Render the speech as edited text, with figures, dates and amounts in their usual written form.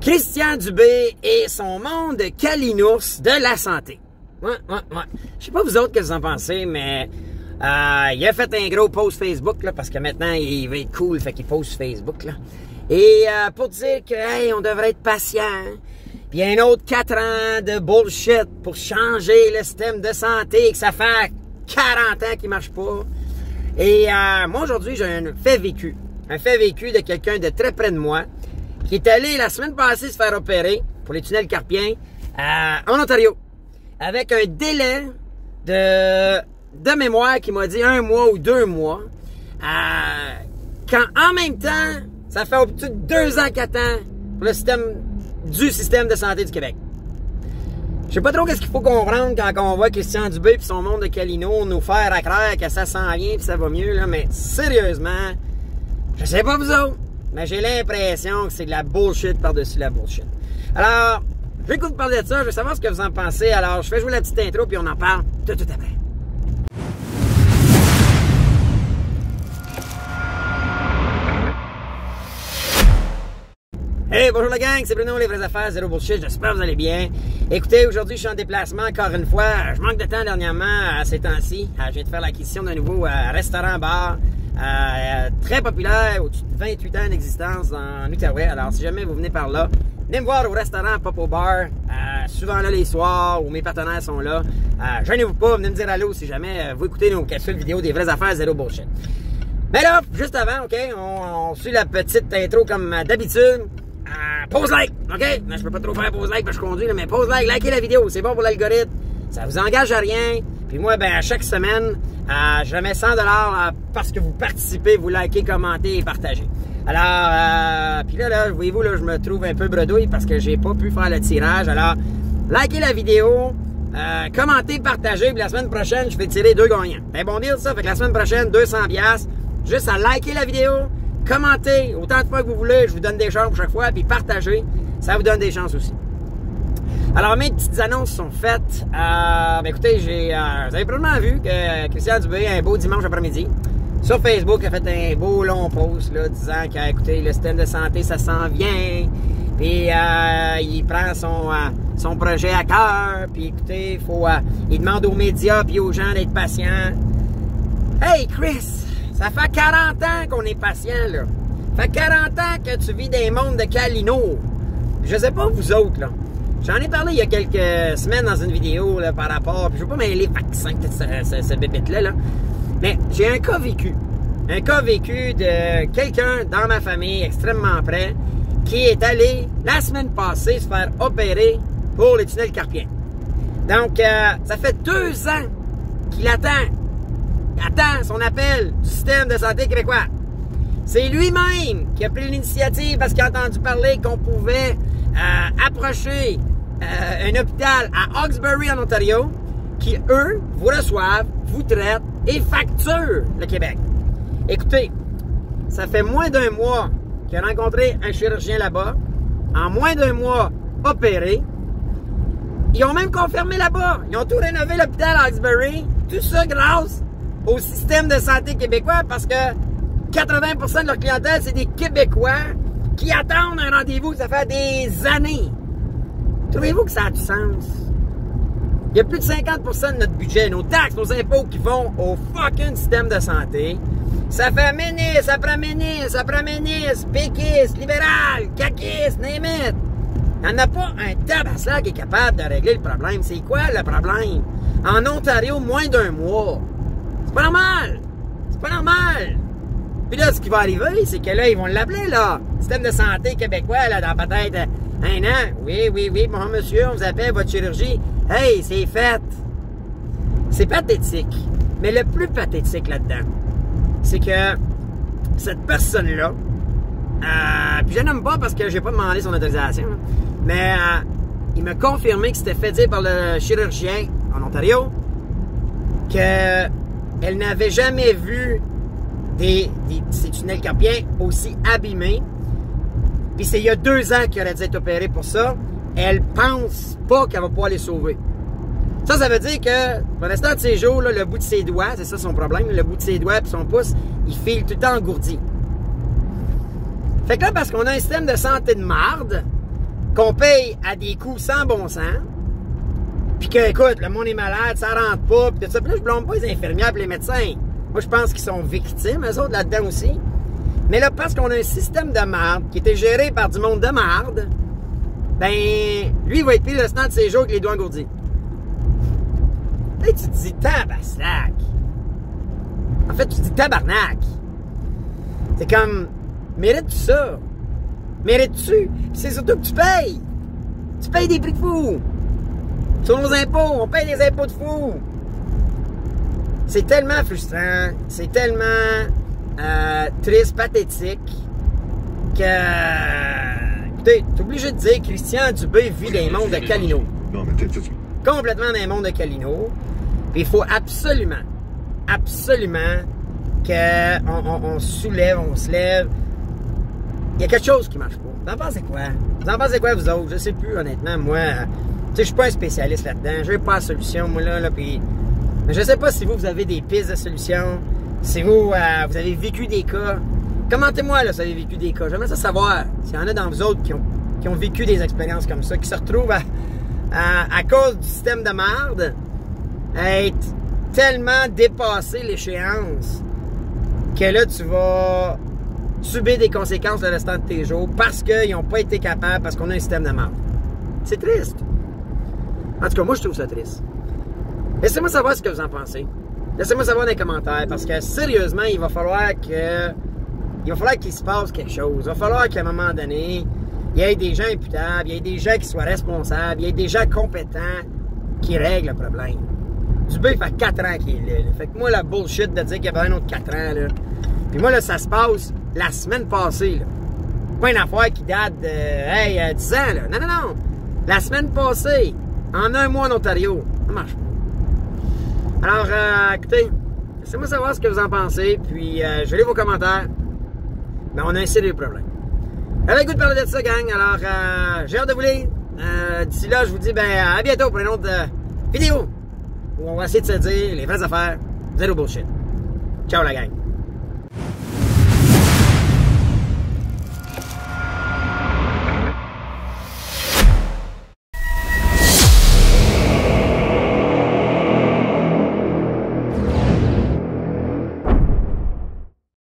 Christian Dubé et son monde calinours de la santé. Ouais. Je sais pas vous autres que vous en pensez, mais il a fait un gros post Facebook, là, parce que maintenant, il veut être cool, fait qu'il poste Facebook, là. Et pour dire que, hey, on devrait être patient. Puis un autre 4 ans de bullshit pour changer le système de santé, que ça fait 40 ans qu'il marche pas. Et moi, aujourd'hui, j'ai un fait vécu. Un fait vécu de quelqu'un de très près de moi, qui est allé la semaine passée se faire opérer pour les tunnels carpiens en Ontario. Avec un délai de mémoire qui m'a dit 1 mois ou 2 mois. Quand en même temps, ça fait au-dessus de 2 ans qu'attend pour le système de santé du Québec. Je sais pas trop qu'est-ce qu'il faut comprendre quand on voit Christian Dubé et son monde de Calino nous faire à croire que ça s'en vient et ça va mieux, là, mais sérieusement, je sais pas vous autres, mais j'ai l'impression que c'est de la bullshit par-dessus la bullshit. Alors, je vais vous parler de ça, je veux savoir ce que vous en pensez, alors je fais jouer la petite intro puis on en parle tout après. Hey, bonjour la gang, c'est Bruno, les vraies affaires, zéro bullshit, j'espère que vous allez bien. Écoutez, aujourd'hui je suis en déplacement encore une fois, je manque de temps dernièrement ces temps-ci. Je viens de faire l'acquisition d'un nouveau restaurant-bar très populaire, au-dessus de 28 ans d'existence en Outaouais. Alors si jamais vous venez par là, venez me voir au restaurant Popo Bar, souvent là les soirs où mes partenaires sont là. Gênez-vous pas, venez me dire allô si jamais vous écoutez nos capsules vidéo des vraies affaires, zéro bullshit. Mais là, juste avant, ok, on suit la petite intro comme d'habitude. Pause like, ok? Mais je peux pas trop faire pause like parce que je conduis, là, mais pause like, likez la vidéo, c'est bon pour l'algorithme, ça vous engage à rien. Puis moi, ben à chaque semaine, je mets 100$ parce que vous participez, vous likez, commentez et partagez. Alors, puis là, voyez-vous, là, je me trouve un peu bredouille parce que j'ai pas pu faire le tirage. Alors, likez la vidéo, commentez, partagez, puis la semaine prochaine, je vais tirer 2 gagnants. Ben bon deal ça, fait que la semaine prochaine, 200$, juste à liker la vidéo. Commentez autant de fois que vous voulez, je vous donne des chances chaque fois, puis partagez, ça vous donne des chances aussi. Alors, mes petites annonces sont faites. Ben écoutez, vous avez probablement vu que Christian Dubé, un beau dimanche après-midi, sur Facebook, a fait un beau long post là, disant que, écoutez, le système de santé, ça s'en vient, puis il prend son projet à cœur, puis écoutez, il demande aux médias puis aux gens d'être patients. Hey, Chris! Ça fait 40 ans qu'on est patient, là. Ça fait 40 ans que tu vis des mondes de Calino. Je sais pas vous autres, là. J'en ai parlé il y a quelques semaines dans une vidéo, là, par rapport... Puis je veux pas mêler les vaccins, ce bébête-là, là. Mais j'ai un cas vécu. Un cas vécu de quelqu'un dans ma famille, extrêmement près, qui est allé, la semaine passée, se faire opérer pour les tunnels carpiens. Donc, ça fait 2 ans qu'il attend son appel du système de santé québécois. C'est lui-même qui a pris l'initiative parce qu'il a entendu parler qu'on pouvait approcher un hôpital à Hawkesbury en Ontario qui, eux, vous reçoivent, vous traitent et facturent le Québec. Écoutez, ça fait moins d'1 mois qu'il a rencontré un chirurgien là-bas, en moins d'1 mois opéré. Ils ont même confirmé là-bas. Ils ont tout rénové l'hôpital à Hawkesbury. Tout ça grâce au système de santé québécois parce que 80% de leur clientèle, c'est des Québécois qui attendent un rendez-vous, ça fait des années. Trouvez-vous que ça a du sens? Il y a plus de 50% de notre budget, nos taxes, nos impôts qui vont au fucking système de santé. Ça fait ministre, après ministre, péquiste, libéral, caquiste, name it. Il n'y en a pas un tabasseur qui est capable de régler le problème. C'est quoi le problème? En Ontario, moins d'1 mois. C'est pas normal! C'est pas normal! Puis là, ce qui va arriver, c'est que là, ils vont l'appeler, là. Système de santé québécois, là, dans peut-être 1 an. Oui, bon monsieur, on vous appelle votre chirurgie. Hey, c'est fait! C'est pathétique. Mais le plus pathétique là-dedans, c'est que cette personne-là, puis je nomme pas parce que j'ai pas demandé son autorisation, là, mais il m'a confirmé que c'était fait dire par le chirurgien en Ontario que elle n'avait jamais vu ces tunnels carpiens aussi abîmés. Puis c'est il y a 2 ans qu'elle aurait dû être opérée pour ça. Elle pense pas qu'elle va pouvoir les sauver. Ça veut dire que, pour l'instant de ses jours, là, le bout de ses doigts, c'est ça son problème, le bout de ses doigts et son pouce, il file tout le temps engourdi. Fait que là, parce qu'on a un système de santé de marde, qu'on paye à des coûts sans bon sens, puis que, écoute, le monde est malade, ça rentre pas, puis tout ça. Puis là, je blâme pas les infirmières et les médecins. Moi, je pense qu'ils sont victimes, eux autres, là-dedans aussi. Mais là, parce qu'on a un système de marde qui était géré par du monde de marde, ben, lui, il va être pris le restant de ses jours avec les doigts engourdis. Là, tu te dis tabaslac. En fait, tu te dis tabarnak. C'est comme, mérites-tu ça? Mérites-tu? C'est surtout que tu payes. Tu payes des prix de fou. Sur nos impôts, on paye des impôts de fou. C'est tellement frustrant, c'est tellement triste, pathétique, que... Écoutez, t'es obligé de dire Christian Dubé vit dans les mondes de Calino. Non, mais Complètement dans les mondes de Calino. Puis il faut absolument qu'on soulève, on se lève. Il y a quelque chose qui marche pas. Vous en pensez quoi? Vous en pensez quoi, vous autres? Je sais plus, honnêtement, moi. Tu sais, je suis pas un spécialiste là-dedans. Je n'ai pas la solution, moi, là, puis... Mais je sais pas si vous avez des pistes de solutions. Si vous avez vécu des cas. Commentez-moi, là, si vous avez vécu des cas. J'aimerais ça savoir s'il y en a dans vous autres qui ont vécu des expériences comme ça, qui se retrouvent à cause du système de merde, à être tellement dépassé l'échéance que là, tu vas subir des conséquences le restant de tes jours parce qu'ils n'ont pas été capables, parce qu'on a un système de merde. C'est triste. En tout cas, moi, je trouve ça triste. Laissez-moi savoir ce que vous en pensez. Laissez-moi savoir dans les commentaires, parce que sérieusement, il va falloir qu'il se passe quelque chose. Il va falloir qu'à un moment donné, il y ait des gens imputables, il y ait des gens qui soient responsables, il y ait des gens compétents qui règlent le problème. Dubé, il fait 4 ans qu'il est là. Fait que moi, la bullshit de dire qu'il y avait un autre 4 ans, là. Puis moi, là, ça se passe la semaine passée, là. Pas une affaire qui date de, 10 ans, là. Non, non, non. La semaine passée, en 1 mois en Ontario. Ça marche pas. Alors, écoutez, laissez-moi savoir ce que vous en pensez, puis je vais lire vos commentaires. Mais on a un sérieux problème. J'avais le goût de parler de ça, gang. Alors, j'ai hâte de vous lire. D'ici là, je vous dis, à bientôt pour une autre vidéo où on va essayer de se dire les vraies affaires, zéro bullshit. Ciao, la gang.